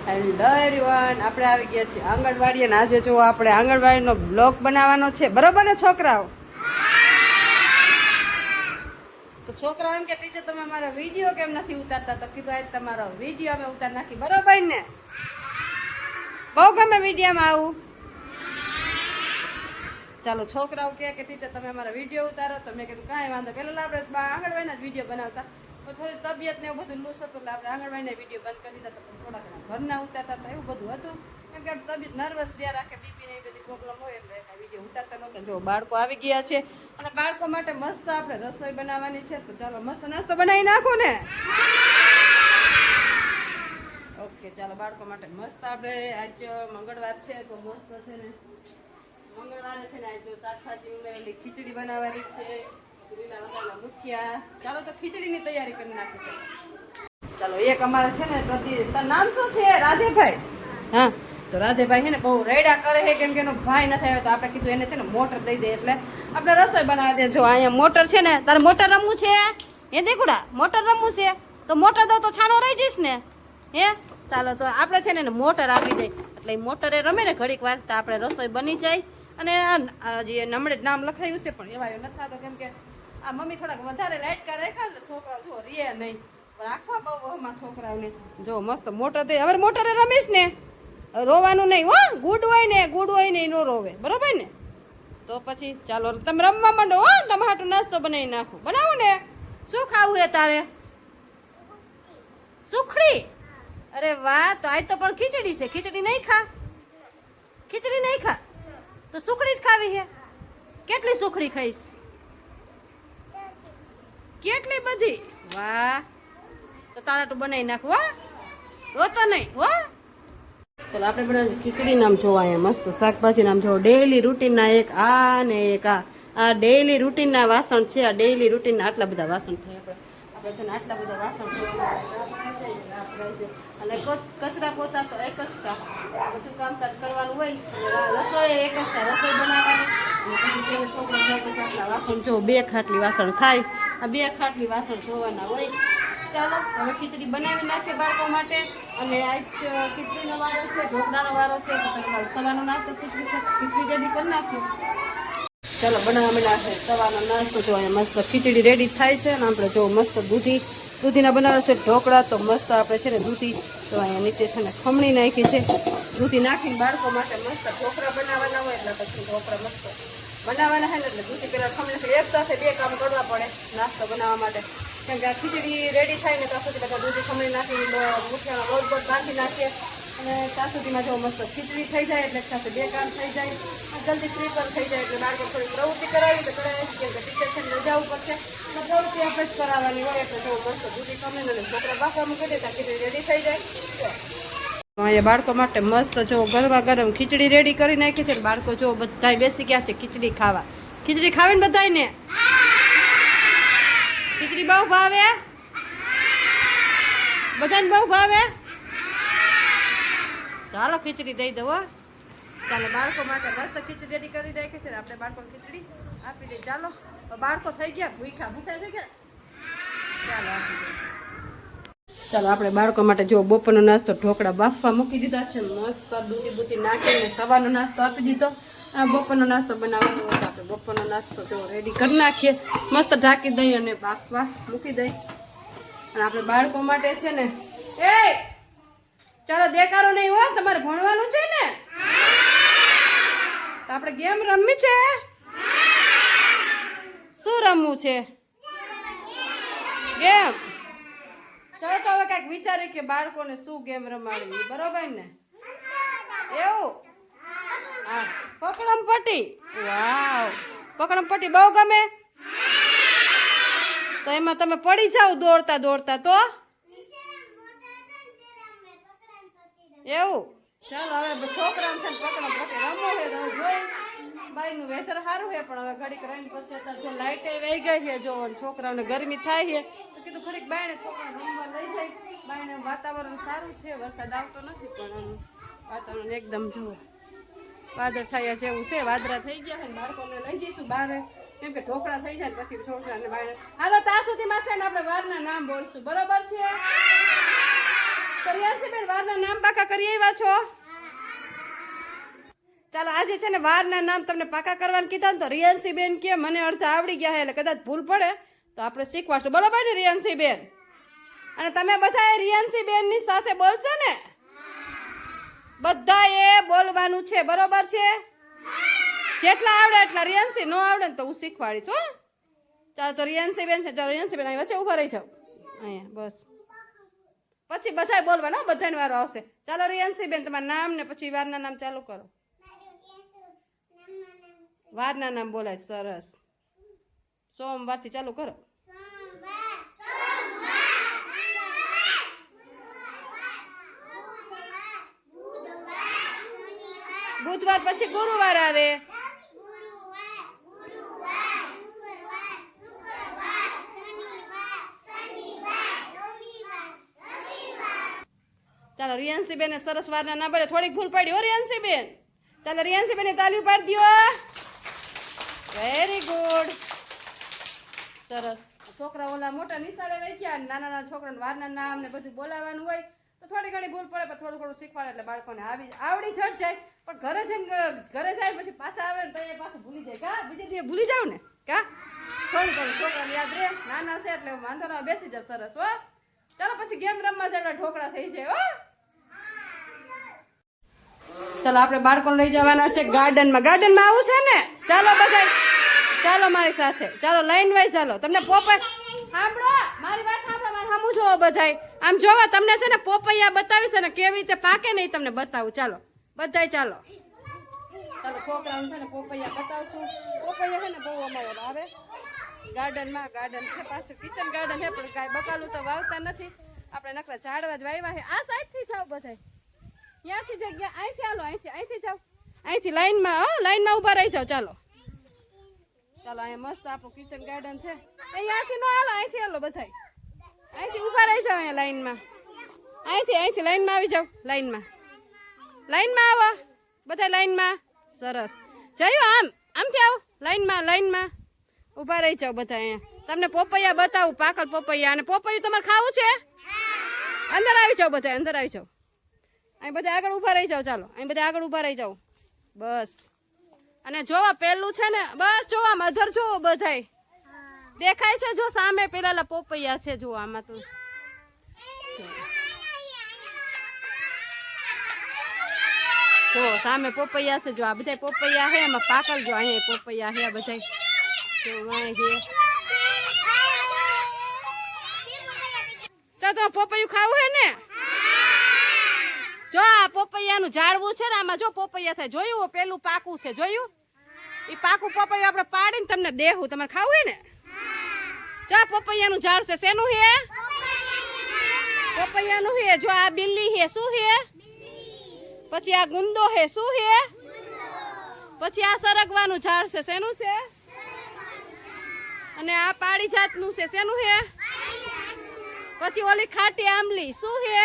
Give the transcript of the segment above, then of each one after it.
Hello everyone, આપણે આવી ગયા છીએ આંગણવાડી અને આજે જો આપણે આંગણવાડીનો બ્લોગ બનાવવાનો છે, બરોબર ને છોકરાઓ? તો છોકરાઓ એમ કે ટીચર તમે અમારો વિડીયો કેમ નથી ઉતારતા? તો કીધું આજ તમારો વિડીયો અમે ઉતાર નાખી, બરોબર ને? બહુ ગમે વિડીયોમાં આવું. ચાલો છોકરાઓ કે ટીચર તમે અમારા વિડીયો ઉતારો, તો મેં કીધું કાંઈ વાંધો. પહેલાં આપણે આંગણવાડીના જ વિડીયો બનાવતા, તો થોડી તબિયત ને એવું બધું લૂસ હતું એટલે આપણે આંગણવાડીના વિડીયો બંધ કરી દીધા. તો થોડા ઘણા ઘરના ઉતારતા હતા, એવું બધું હતું. કેમ કે તબિયત નર્વસ રહ્યા રાખે, બીપી ને એ બધી પ્રોબ્લેમ હોય એટલે એના વિડીયો ઉતારતા નહોતા. જો બાળકો આવી ગયા છે અને બાળકો માટે મસ્ત આપણે રસોઈ બનાવવાની છે. તો ચાલો મસ્ત નાસ્તો બનાવી નાખો ને. ઓકે ચાલો બાળકો માટે મસ્ત આપણે આજ મંગળવાર છે તો મસ્ત છે ને મંગળવારે છે ને આજ શાકભાજી ઉમેરેલી ખીચડી બનાવવાની છે, લીલા વટાણા મુઠિયા. ચાલો તો ખીચડીની તૈયારી કરી નાખી. ચાલો એક અમારે છે ને તારું નામ શું છે? રાધેભાઈ. હા તો રાધેભાઈ છે ને બહુ રેડા કરે છે, કેમ કે એનો ભાઈ નથી આવ્યો તો આપણે કીધું એને છે ને મોટર દઈ દે એટલે આપણે રસોઈ બનાવી દે. જો અહીંયા મોટર છે ને, તારે મોટર રમવું છે? એ દેખુડા મોટર રમવું છે તો મોટર દો તો છાનો રહી જઈશ ને. હે ચાલો તો આપણે છે ને મોટર આપી દઈ એટલે એ મોટરે રમે ને ઘડીક વાર તો આપણે રસોઈ બની જાય. અને જે નમળે નામ લખાયું છે પણ એવા નથી થતો, કેમ કે આ મમ્મી થોડાક વધારે લાઇટકા રાખ્યા ને છોકરાઓ જો રે નહીં, રાખવા બહુ આમાં છોકરાઓને. જો મસ્ત મોટર દે. હવે મોટરે રમીશ ને, રોવાનું નહીં હો. ગુડ હોય ને નો રોવે, બરોબર ને? તો પછી ચાલો તમે રમવા માંડો હો. તમે હાટું નાસ્તો બનાવી નાખો. બનાવો ને. શું ખાવું છે તારે? સુખડી? અરે વાહ, તો આજ તો પણ ખીચડી છે. ખીચડી નહીં ખા? ખીચડી નહીં ખા તો સુખડી જ ખાવી છે. કેટલી સુખડી ખાઈશ? કેટલી બધી? વાહ, તો તારા તો બનાવી નાખું હો, રોતો નહીં હો. ચાલો આપણે બનાવીએ ખીચડી. નામ જોવા અહીંયા મસ્ત શાકભાજી નામ જોવો. ડેઈલી રૂટીનના એક આ ને એક આ ડેઈલી રૂટીનના વાસણ છે. આ ડેઈલી રૂટીનના આટલા બધા વાસણ થાય. આપણે છે ને આટલા બધા વાસણ અને કચરા પોતા તો એક જ ટા, બધું કામકાજ કરવાનું હોય. રસોઈ એક જ ટા, રસોઈ બનાવવાની. અને પછી છોકરો જાય પછી આટલા વાસણ જો 2 ખાટલી વાસણ થાય. આ 2 ખાટલી વાસણ ધોવાના હોય. ચાલો હવે ખીચડી બનાવી નાખીએ બાળકો માટે. અને આજ ખીચડીનો વારો છે, ઢોકળાનો વારો છે. તો સવારનો નાસ્તો ખીચડી રેડી કરી નાખ્યો. ચાલો બનાવવા નાખે સવારનો નાસ્તો. જો અહીંયા મસ્ત ખીચડી રેડી થાય છે. અને આપણે જો મસ્ત દૂધીના બનાવે છે ઢોકળા. તો મસ્ત આપણે છે ને દૂધી તો અહીંયા નીચે છે ને ખમણી નાખી છે. દૂધી નાખીને બાળકો માટે મસ્ત ઢોકળા બનાવવાના હોય એટલે પછી ઢોકળા મસ્ત બનાવવાના હોય ને એટલે દૂધી પેલા ખમણી એક સાથે 2 કામ કરવા પડે નાસ્તો બનાવવા માટે. કેમ કે આ ખીચડી રેડી થાય ને ત્યાં સુધી બધા દૂધી ખમણી નાખી મુઠિયાનો લોટ બાંધી નાખીએ. અને ત્યાં સુધીમાં જો મસ્ત ખીચડી થઈ જાય એટલે સાથે 2 કામ થઈ જાય. જલ્દી ફ્રી પણ થઈ જાય એટલે બાળકો થોડી પ્રવૃત્તિ કરાવી તો કરાવી કે ટીચર છે રજા ઉપર છે તો પ્રવૃત્તિ આપણે જ કરાવવાની હોય. એટલે જો મસ્ત દૂધી ખમણી અને છોકરા બાફવા મૂકી દે ત્યાં ખીચડી રેડી થઈ જાય. અહીંયા બાળકો માટે મસ્ત જો ગરમા ગરમ ખીચડી રેડી કરી નાખી છે. બાળકો જો બધા બેસી ગયા છે ખીચડી ખાવા. ખીચડી ખાવી ને બધાને? ખીચડી બહુ ભાવે? બધાને બહુ ભાવે? ચાલો ખીચડી દઈ દો. ચાલો બાળકો માટે મસ્ત ખીચડી રેડી કરી નાખી છે. આપણે બાળકોને ખીચડી આપી દઈએ. ચાલો બાળકો થઈ ગયા ભૂખા થઈ ગયા. ચાલો આપી દઈએ. ચાલો આપણે બાળકો માટે જો બપોરનો નાસ્તો ઢોકળા બાફવા મૂકી દીધા છે. મસ્ત દૂધી નાખીને સવારનો નાસ્તો આપી દીધો. આ બપોરનો નાસ્તો બનાવવાનો હોય તો આપણે બપોરનો નાસ્તો જો રેડી કરી નાખીએ. મસ્ત ઢાંકી દઈ અને બાફવા મૂકી દઈ. અને આપણે બાળકો માટે છે ને ચાલો દેખાડો નહીં હો, તમારે ભણવાનું છે ને? તો આપણે ગેમ રમવી છે. શું રમવું છે? ગેમ. ચાલો તો હવે કઈક વિચારી કે બાળકોને શું ગેમ રમાડવી, બરોબર ને? એવું હા, પકડમ પટ્ટી. વાવ, પકડમ પટ્ટી બહુ ગમે. તો એમાં તમે પડી જાવ દોડતા દોડતા તો એવું. ચાલો હવે છોકરાને છે પકડમ પટ્ટી રમવો છે તો જોઈ બાઈનું વેધર સારું છે પણ હવે ઘડીક રહીને પછી અત્યારે જો લાઇટ વહી ગઈ છે. જો છોકરાઓને ગરમી થાય છે તો કીધું ઘડીક બાયણે છોકરાને રમવા લઈ જાય. બાયણે વાતાવરણ સારું છે, વરસાદ આવતો નથી પણ વાતાવરણ એકદમ જુઓ વાદળ છાયા જેવું છે. વાદળા થઈ ગયા છે ને બાળકોને લઈ જઈશું બહાર, કેમ કે ઢોકળા થઈ જાય પછી છોકરાને બાયણે. હાલો ત્યાં સુધીમાં છે ને આપણે વારના નામ બોલશું, બરોબર છે? તો યાદ છે બેન વારના નામ પાકા પાકા કરી આવ્યા છો? ચાલો આજે છે ને વારના નામ તમને પાકા કરવાનું કીધા ને તો રિયાન્સી બેન કે મને અડધા આવડી ગયા એટલે કદાચ ભૂલ પડે તો આપણે શીખવાડશું, બરોબર ને રિયાન્સી બેન? અને તમે બધા રિયાન્સી બેન ની સાથે બોલશો ને? બધાએ બોલવાનું છે, બરોબર છે? જેટલા આવડે એટલા. રિયાન્સી નો આવડે ને તો હું શીખવાડીશ હો. ચાલો તો રિયાન્સી બેન છે, ચાલો રિયાન્સી બેન અહીં વચ્ચે ઊભા રહી જાઓ અહીંયા, બસ. પછી બધાએ બોલવાના, બધાને વારો આવશે. ચાલો રિયાન્સી બેન તમારું નામ ને પછી વારના નામ ચાલુ કરો. વારના નામ બોલાય, સરસ. સોમવારથી ચાલુ કરો. બુધવાર પછી ગુરુવાર આવે. ચાલો રિયાન્સી બેન સરસ વારના નામ બોલે. થોડીક ભૂલ પડી હો રિયાન્સી બેન. ચાલો રિયાન્સી બેન તાલી પાડી દો. વેરી ગુડ, સરસ. છોકરા ઓલા મોટા નિશાળે વહી ગયા, નાના નાના છોકરાને વારના નામ ને બધું બોલાવવાનું હોય તો થોડી ઘણી ભૂલ પડે, પણ થોડું થોડું શીખવાડે એટલે બાળકોને આવડી જટ જાય. પણ ઘરે જાય પછી પાછા આવે ને તો એ પાછું ભૂલી જાય. કા બીજે દિવસે ભૂલી જાવ ને? કા થોડું થોડું છોકરાને યાદ રહે. નાના છે એટલે વાંધો ના, બેસી જાવ. સરસ હો. ચાલો પછી ગેમ રમવા જાય એટલે ઢોકળા થઈ જાય હો. ચાલો આપણે બાળકોને લઈ જવાના છે ગાર્ડનમાં. ગાર્ડનમાં આવું છે ને? ચાલો બધા, ચાલો મારી સાથે. ચાલો લાઈન વાઇઝ ચાલો. તમને પોપૈયા સાંભળો, મારી વાત સાંભળો, મારે સામું જોવો બધાય. આમ જોવા તમને છે ને પોપૈયા બતાવીશ ને કેવી રીતે પાકે ને તમને બતાવું. ચાલો બધાય ચાલો. ચાલો છોકરાઓને છે ને પોપૈયા બતાવશું. પોપૈયા છે ને બહુ અમારે આવે ગાર્ડનમાં. ગાર્ડન છે પાછું કિચન ગાર્ડન છે, પણ કાંઈ બકાલું તો વાવતા નથી આપણે, નકરા ઝાડવા જ વાવ્યા છે. આ સાઈડથી જાઓ બધાય, ત્યાંથી જગ્યા અહીંથી હાલો, અહીંથી જાઓ, અહીંથી લાઈનમાં ઊભા રહી જાઓ. ચાલો ચાલો અહીંયા મસ્ત આપણું કિચન ગાર્ડન છે. અહીંયાથી નો હાલો, અહીંથી હાલો બધાય, અહીંથી ઊભા રહી જાઓ અહીંયા લાઈનમાં. અહીંથી લાઈનમાં આવી જાઓ. લાઈનમાં આવો બધા, લાઈનમાં. સરસ. જયું આમથી આવો લાઈનમાં ઊભા રહી જાઓ બધા. અહીંયા તમને પોપૈયા બતાવું, પાકલ પોપૈયા. અને પોપૈયું તમારે ખાવું છે? અંદર આવી જાઓ બધા, અંદર આવી જાઓ. અહીં બધા આગળ ઊભા રહી જાઓ. ચાલો અહીં બધા આગળ ઊભા રહી જાઓ, બસ. અને જોવા પેલું છે ને, બસ જોવા મધર જોવો બધાય દેખાય છે. જો સામે પેલા પોપૈયા છે, જો આમાં તો જો સામે પોપૈયા છે. જો આ બધા પોપૈયા છે, એમાં પાકલ જો અહીંયા પોપૈયા છે બધા. તો તો પોપૈયું ખાવું હે ને? જો આ પોપૈયાનું ઝાડવું છે ને, આમાં જો પોપૈયા થાય. જોયું પેલું પાકું છે, જોયું? એ પાકું પોપૈયું આપણે પાડીને તમને દેવું. તમારે ખાવું હે ને? જો પોપૈયાનું ઝાડ છે, શેનું હે? પોપૈયાનું હે. જો આ બિલ્લી હે, શું હે? પછી આ ગુંદો હે, શું હે? પછી આ સરગવાનું ઝાડ છે, શેનું છે? અને આ પાડી જાતનું છે, શેનું હે? પછી ઓલી ખાટી આંબલી, શું હે?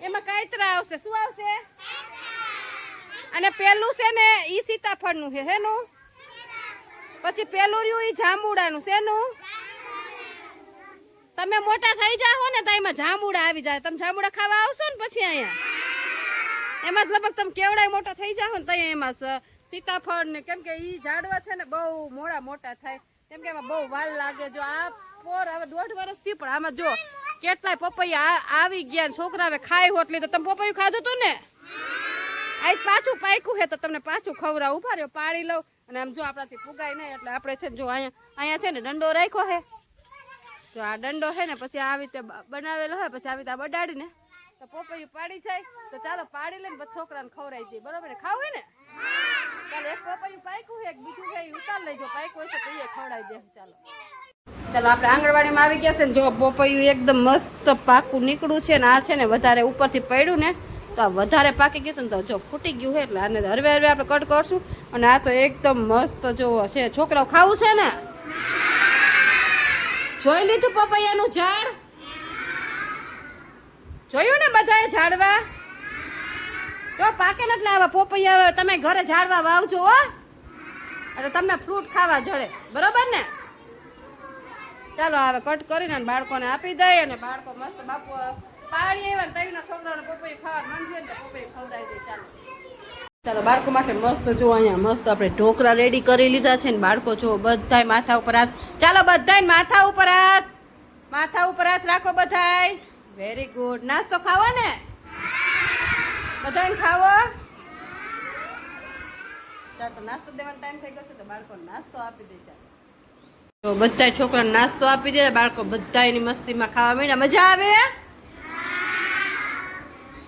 એમાં કાયતરા આવશે, શું આવશે? અને પેલું છે ને ઈ સીતાફળનું છે, શેનું? પછી પેલું રહ્યું ઈ જાંબુડાનું, શેનું? તમે મોટા થઈ જાઓ ને તો એમાં જાંબુડા આવી જાય. તમે જાંબુડા ખાવા આવશો ને પછી અહીંયા એમાં જ લગભગ તમે કેવડાય મોટા થઈ જાઓ ને તો એમાં સીતાફળ ને, કેમ કે ઈ ઝાડવા છે ને બહુ મોટા થાય, કેમ કે એમાં બહુ વાર લાગે. જો આ પોર હવે 1.5 વર્ષથી, પણ આમાં જો કેટલાય પપૈયા આવી ગયા. છોકરા હવે ખાય હોટલી તો તમે પપૈયું ખાધું તું ને? આ પાછું પાક્યું હે તો તમને પાછું ખવડાવ. ઉભા રહ્યો, પાડી લઉં. અને આમ જો આપણાથી ફુગાય નહીં એટલે આપણે છે ને જો અહીંયા છે ને દંડો રાખ્યો હે. તો આ દંડો હે ને પછી આવી રીતે બનાવેલો હોય, પછી આવી રીતે બડાડીને તો પપૈયું પાડી જાય. તો ચાલો પાડી લઈને પછી છોકરાને ખવડાવી દઈએ, બરોબર ને? ખાવું હોય ને? ચાલો એક પપૈયું પાક્યું હે, બીજું છે ઉતાર લેજો. પાક્યું હશે તો એ ખવડાવી દે. ચાલો આપણે આંગણવાડીમાં આવી ગયા છે ને. જો પપૈયું એકદમ મસ્ત પાકું નીકળ્યું છે ને. આ છે ને વધારે ઉપરથી પડ્યું ને તો આ વધારે પાકી ગયું ને તો જો ફૂટી ગયું છે. એટલે આને હરવે આપણે કટ કરશું. અને આ તો એકદમ મસ્ત જોવો છે. છોકરાઓ ખાવું છે ને? જોઈ લીધું પપૈયાનું ઝાડ? જોયું ને બધાએ ઝાડવા? જો પાકે ને એટલે આવા પપૈયા તમે ઘરે ઝાડવા વાવજો હો, એટલે તમને ફ્રૂટ ખાવા જડે, બરોબર ને? ચાલો હવે કટ કરીને બાળકોને આપી દઈએ. અને બાળકો મસ્ત બાપુ પાડી આવ્યા ને તઈના છોકરાઓને પપૈયું ખાવાનું મન છે ને પપૈયું ખવડાવી દે ચાલો. ચાલો બાળકો માટે મસ્ત જો અહીંયા મસ્ત આપણે ઢોકળા રેડી કરી લીધા છે ને બાળકો જો બધાય માથા ઉપર હાથ, ચાલો બધાય માથા ઉપર હાથ, માથા ઉપર હાથ રાખો બધાય. Very good. નાસ્તો ખાવો ને બધાને ખાવો. ચાલો તો નાસ્તો દેવાનો ટાઈમ થઈ ગયો છે તો બાળકોને નાસ્તો આપી દે. ચાલો તો બધા છોકરાને નાસ્તો આપી દે. બાળકો બધા એની મસ્તીમાં ખાવા માંડ્યા. મજા આવે?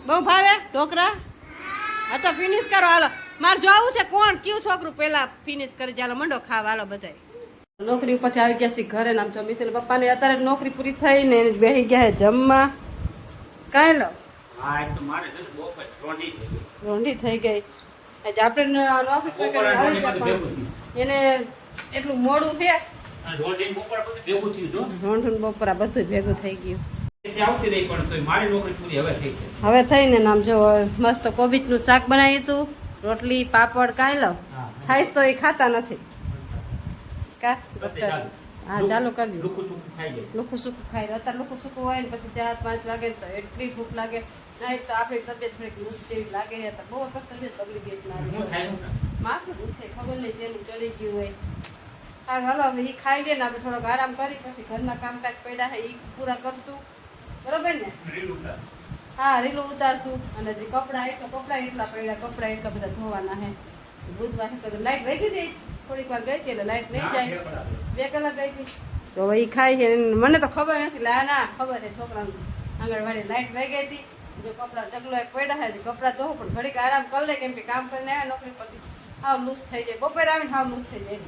બહુ ભાવે ઢોકળા? હા તો ફિનિશ કરો હાલો. મારે જોવું છે કોણ કયું છોકરું પેલા ફિનિશ કરી. ચાલો મંડો ખાવા હાલો બધા. નોકરી ઉપરથી આવી ગયા છે ઘરે. નામ જો મિત્ર પપ્પાને અત્યારે નોકરી પૂરી થઈ ને બેસી ગયા છે જમવા. કાંઈ લો રોંઢી થઈ ગઈ. આપણે નોકરી પૂરી કરીને આવી ગયા પણ એને એટલું મોડું છે. રોંઢું બપોરા બધું ભેગું થઈ ગયું. હવે થઈને નામ જો મસ્ત કોબીજનું શાક બનાવ્યું હતું, રોટલી પાપડ કાંઈ લો. છાઈશ તો એ ખાતા નથી કા ડોક્ટર. હા ચાલુ કરજો. લુખું સૂકું ખાઈ લો. અત્યારે લુખું સૂકું હોય ને પછી 4-5 વાગે તો એટલી ભૂખ લાગે. નહીં તો આપણી તબિયત થોડીક લૂઝ જેવી લાગે છે. તો બહુ વખત તબિયત બગડી ગઈ છે. માથું દુખે ખબર નહીં જેનું ચડી ગયું હોય. હા હાલો હવે એ ખાઈ લે ને આપણે થોડોક આરામ કરી પછી ઘરના કામકાજ પડ્યા છે એ પૂરા કરશું. બરોબર ને? હા રીલું ઉતારશું. અને જે કપડાં એ તો કપડાં એટલા પડ્યા, કપડાં એટલા બધા ધોવાના છે. બુધવાર તો લાઈટ વહી ગઈ થોડીક વાર ગઈ હતી એટલે લાઈટ નહીં જાય. 2 કલાક ગઈ હતી તો હવે એ ખાઈ છે. મને તો ખબર નથી. ના ખબર છે છોકરાનું આંગણવાડી લાઈટ વહી ગઈ હતી. જો કપડાં ઢગલો એક પડ્યા છે કપડાં ધોવું પણ ઘડીક આરામ કરી લે કેમ કે કામ કરીને આવ્યા નોકરી પરથી હાવ લૂઝ થઈ જાય. બપોરે આવીને હાવ લૂઝ થઈ જાય.